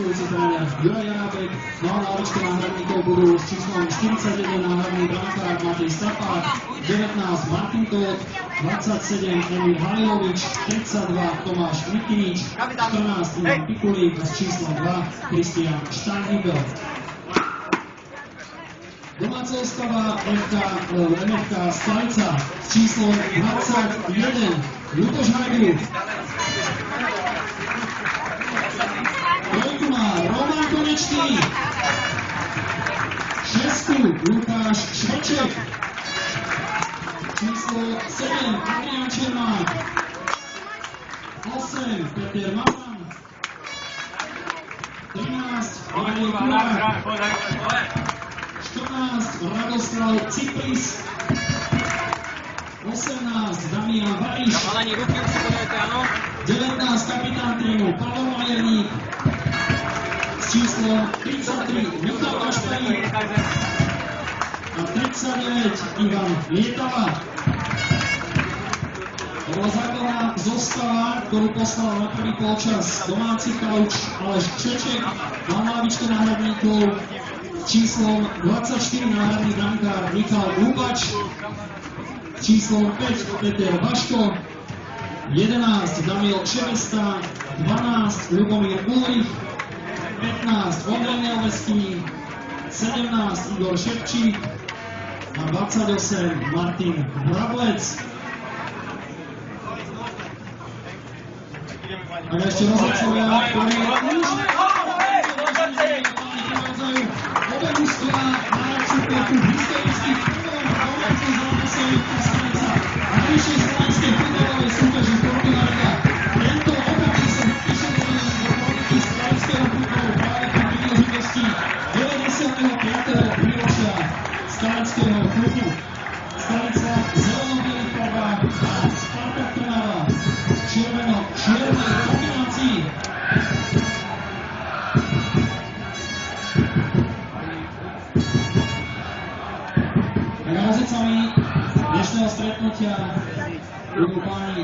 tréner Juraj Jarábek, no a na lavičke náhradníkov budú s číslom 41 náhradný brankár Matej Stapák, 19 Martin Kód, 27 Emil Halilovič, 32 Tomáš Mikinič, 14 Ivan Pikulík a s číslom 2 Kristián Štanhybel. Domáca zostava MFK Skalica s číslom 21 Lukáš Hajdu. Trojku má Roman Konečný. Šestku Lukáš Šveček. Číslo 7 Adrián Čermák. 8 Peter Mazan. 13 Daniel Kurák. 14 Radoslav Cipris. 18 Damian Variš. 19 kapitán týmu Pavel Majerník s číslom 33 Michal Kašparík a 39 Ivan Lietava. To bola základná zostava, ktorú poslal na prvý polčas domáci kauč Aleš Kšeček, na lavičke náhradníkov s číslom 24 náhradný brankár Michal Lubač, s číslom 5 Peter Baško, 11 Daniel Ševesta, 12 Ľubomír Ulrich, 15 Ondrej Neoveský, 17 Igor Ševčík a 28 Martin Brablec. A ešte rozhodcovia, ktorí už prichádzajú obe mužstvá na súpeku v historických prvom domácom zápase Skalica a najvyššej slovenskej futbalovej súťaži Fortuna. Tento okamih sa vypíše do kroniky skalického futbalu práve pri príležitosti 95. výročia skalického klubu. Skalica v zeleno-bielých farbách a Spartak Trnava v červeno-čiernej kombinácii. Tak rozhodcami dnešného stretnutia budú páni